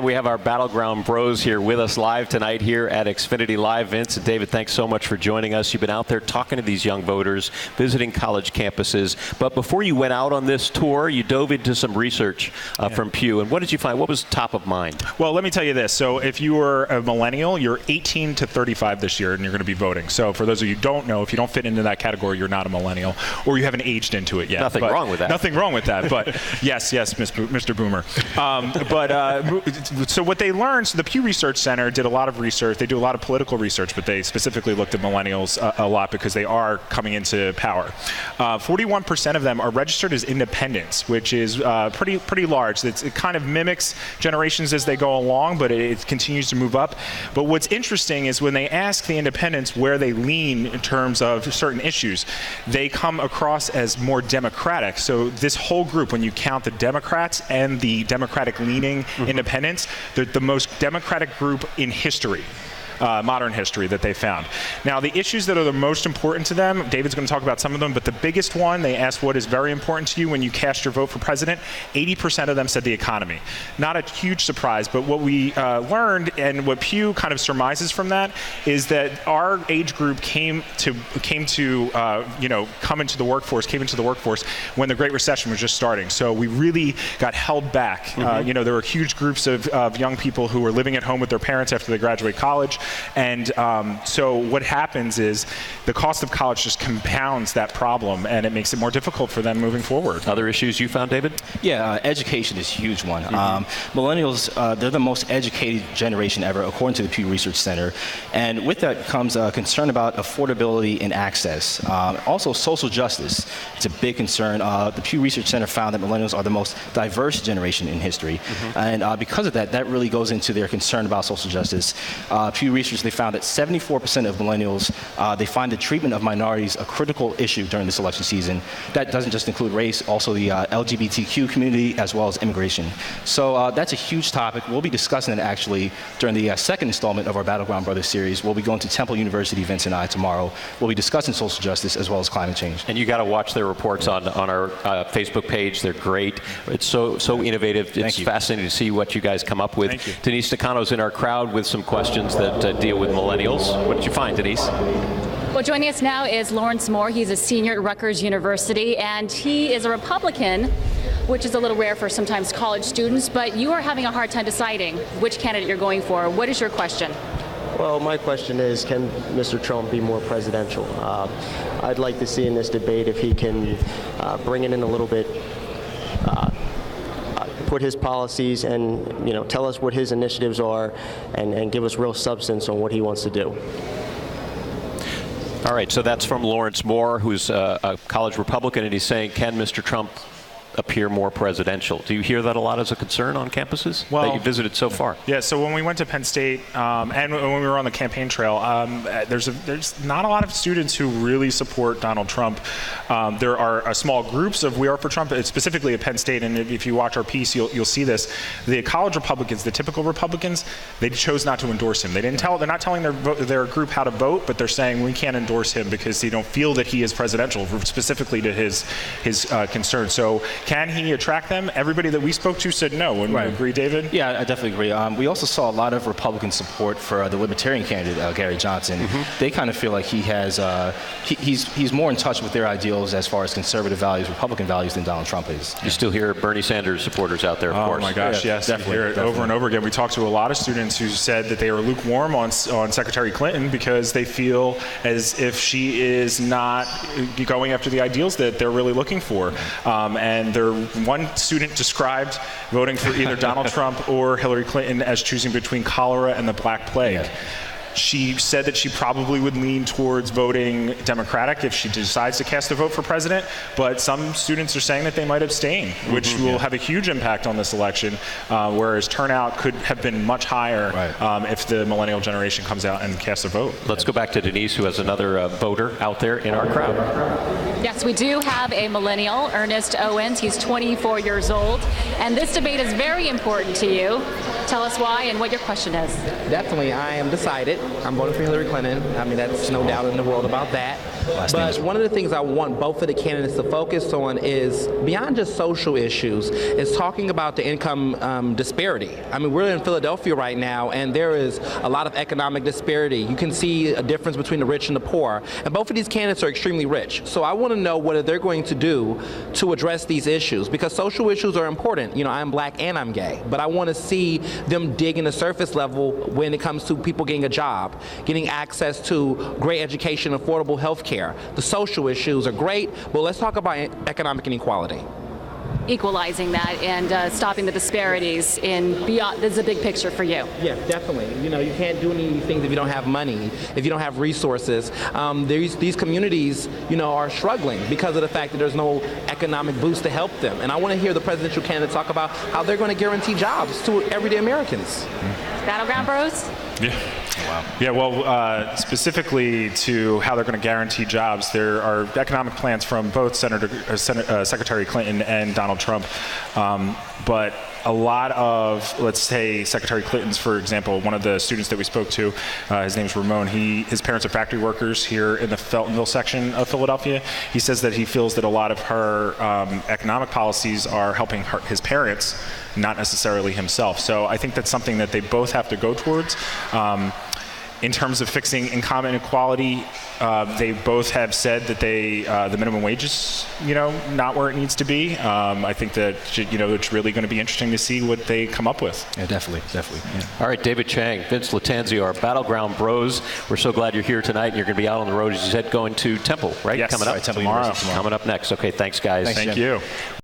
we have our Battleground bros here with us live tonight here at Xfinity Live. Vince and David, thanks so much for joining us. You've been out there talking to these young voters, visiting college campuses. But before you went out on this tour, you dove into some research from Pew. And what did you find? What was top of mind? Well, let me tell you this. So if you were a millennial, you're 18 to 35 this year, and you're going to be voting. So for those of you who don't know, if you don't fit into that category, you're not a millennial, or you haven't aged into it yet. Nothing wrong with that. Nothing wrong with that. But yes, Mr. Boomer. So what they learned, so the Pew Research Center did a lot of research. They do a lot of political research, but they specifically looked at millennials a lot because they are coming into power. 41% of them are registered as independents, which is pretty large. It kind of mimics generations as they go along, but it continues to move up. But what's interesting is when they ask the independents where they lean in terms of certain issues, they come across as more Democratic. So this whole group, when you count the Democrats and the Democratic-leaning independents, they're the most Democratic group in history. Modern history that they found. Now, the issues that are the most important to them, David's going to talk about some of them, but the biggest one, they asked what is very important to you when you cast your vote for president. 80% of them said the economy. Not a huge surprise, but what we learned and what Pew kind of surmises from that is that our age group came into the workforce when the Great Recession was just starting. So we really got held back. There were huge groups of young people who were living at home with their parents after they graduate college. And so what happens is the cost of college just compounds that problem, and it makes it more difficult for them moving forward. Other issues you found, David? Yeah, education is a huge one. Millennials, they're the most educated generation ever, according to the Pew Research Center. And with that comes a concern about affordability and access. Also, social justice. It's a big concern. The Pew Research Center found that millennials are the most diverse generation in history. And because of that, that really goes into their concern about social justice. Pew Research, they found that 74% of millennials, they find the treatment of minorities a critical issue during this election season. That doesn't just include race, also the LGBTQ community, as well as immigration. So that's a huge topic. We'll be discussing it actually during the second installment of our Battleground Brothers series. We'll be going to Temple University, Vince and I, tomorrow. We'll be discussing social justice as well as climate change. And you got to watch their reports on our Facebook page. They're great. It's so innovative. It's fascinating to see what you guys come up with. Denise Stacano's in our crowd with some questions that deal with millennials. What did you find, Denise? Well, joining us now is Lawrence Moore. He's a senior at Rutgers University, and he is a Republican, which is a little rare for sometimes college students, but you are having a hard time deciding which candidate you're going for. What is your question? Well, my question is, can Mr. Trump be more presidential? I'd like to see in this debate if he can bring it in a little bit, put his policies and tell us what his initiatives are and give us real substance on what he wants to do. All right, so that's from Lawrence Moore, who's a college Republican, and he's saying, can Mr. Trump appear more presidential? Do you hear that a lot as a concern on campuses that you visited so far? Yeah, so when we went to Penn State and when we were on the campaign trail, there's not a lot of students who really support Donald Trump. There are small groups of We Are for Trump, specifically at Penn State, and if you watch our piece, you'll see this. The college Republicans, the typical Republicans, they chose not to endorse him. They're not telling their group how to vote, but they're saying we can't endorse him because they don't feel that he is presidential, specifically to his concern. So can he attract them? Everybody that we spoke to said no. Wouldn't you agree, David? Yeah, I definitely agree. We also saw a lot of Republican support for the Libertarian candidate, Gary Johnson. They kind of feel like he has, he's more in touch with their ideals as far as conservative values, Republican values than Donald Trump is. You still hear Bernie Sanders supporters out there, of course. Oh my gosh, yes. You hear it over and over again. We talked to a lot of students who said that they are lukewarm on Secretary Clinton because they feel as if she is not going after the ideals that they're really looking for. And one student described voting for either Donald Trump or Hillary Clinton as choosing between cholera and the Black Plague. She said that she probably would lean towards voting Democratic if she decides to cast a vote for president, but some students are saying that they might abstain, which will have a huge impact on this election, whereas turnout could have been much higher if the millennial generation comes out and casts a vote. Let's go back to Denise, who has another voter out there in our crowd. Yes, we do have a millennial, Ernest Owens. He's 24 years old, and this debate is very important to you. Tell us why and what your question is. Definitely, I am decided. I'm voting for Hillary Clinton. I mean, that's no doubt in the world about that. But one of the things I want both of the candidates to focus on is beyond just social issues, is talking about the income disparity. I mean, we're in Philadelphia right now, and there is a lot of economic disparity. You can see a difference between the rich and the poor, and both of these candidates are extremely rich. So I want to know what they're going to do to address these issues, because social issues are important. You know, I'm black and I'm gay, but I want to see them dig in the surface level when it comes to people getting a job, getting access to great education, affordable health care. The social issues are great, but let's talk about economic inequality. Equalizing that and stopping the disparities in beyond. This is a big picture for you. Yeah, definitely. You know, you can't do any of these things if you don't have money, if you don't have resources. These communities, you know, are struggling because of the fact that there's no economic boost to help them. And I want to hear the presidential candidate talk about how they're going to guarantee jobs to everyday Americans. Battleground Bros? Yeah. Wow. Yeah, well, specifically to how they're going to guarantee jobs, there are economic plans from both Secretary Clinton and Donald Trump. But a lot of, let's say, Secretary Clinton's, for example, one of the students that we spoke to, his name's Ramon. His parents are factory workers here in the Feltonville section of Philadelphia. He says that he feels that a lot of her economic policies are helping his parents, not necessarily himself. So I think that's something that they both have to go towards. In terms of fixing income inequality, they both have said that the minimum wage is, not where it needs to be. I think that, it's really going to be interesting to see what they come up with. Yeah, definitely. Yeah. All right, David Chang, Vince Lattanzio, our Battleground Bros. We're so glad you're here tonight, and you're going to be out on the road, as you said, going to Temple, right? Yes, coming up tomorrow. Coming up next. Okay, thanks, guys. Thank you.